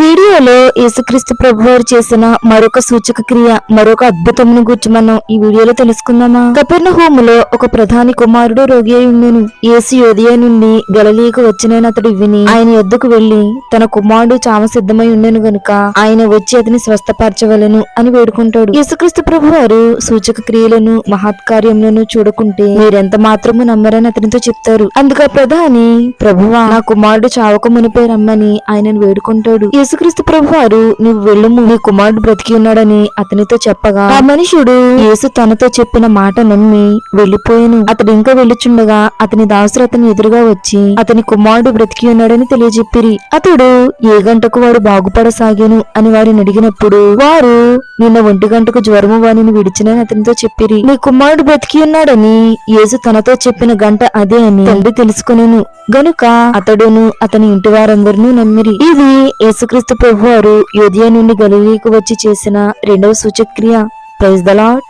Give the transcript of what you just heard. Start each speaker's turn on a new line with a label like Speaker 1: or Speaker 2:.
Speaker 1: వీడియోలో యేసుక్రీస్తు ప్రభువారు చేసిన మరొక సూచక క్రియ, మరొక అద్భుతమును గురించి మనం ఈ వీడియోలో తెలుసుకుందామా. కపెర్నహూములో ఒక ప్రధాని కుమారుడు రోగి అయి ఉండెను. యేసు యోదియ నుండి గలిలయకు వచ్చిన అతడు విని ఆయన యొద్దకు వెళ్లి, తన కుమారుడు చావ సిద్ధమై ఉండెను గనుక ఆయన వచ్చి అతని స్వస్థపరచవలెను అని వేడుకుంటాడు. యేసుక్రీస్తు ప్రభువారు సూచక క్రియలను, మహత్కార్యములను చూడకుంటే మీరెంత మాత్రము నమ్మరని అతనితో చెప్తారు. అందుకు ఆ ప్రధాని, ప్రభువా, నా కుమారుడు చావక మునిపే రమ్మని ఆయనను వేడుకుంటాడు. యేసుక్రీస్తు ప్రభువారు, నువ్వు వెళ్ళుము, నీ కుమారుడు బ్రతికి ఉన్నాడని అతనితో చెప్పగా ఆ మనుషుడు యేసు తనతో చెప్పిన మాట నమ్మి వెళ్లిపోయాను. అతడు ఇంకా వెళ్ళుచుండగా అతని దాసులు అతని ఎదురుగా వచ్చి అతని కుమారుడు బ్రతికి ఉన్నాడని తెలియజెప్పిరి. అతడు ఏ గంటకు వాడు బాగుపడసాగాను అని వారిని అడిగినప్పుడు వారు, నిన్న 1 గంటకు జ్వరము వానిని విడిచినని అతనితో చెప్పిరి. నీ కుమారుడు బ్రతికి ఉన్నాడని యేసు తనతో చెప్పిన గంట అదే అని తండ్రి తెలుసుకొనెను గనుక అతడును అతని ఇంటి వారందరూ నమ్మిరి. ఇది యేసుక్రీస్తు ప్రభువారు యోదియ నుండి గలిలయకు వచ్చి చేసిన రెండవ సూచక్రియ. Praise the lord.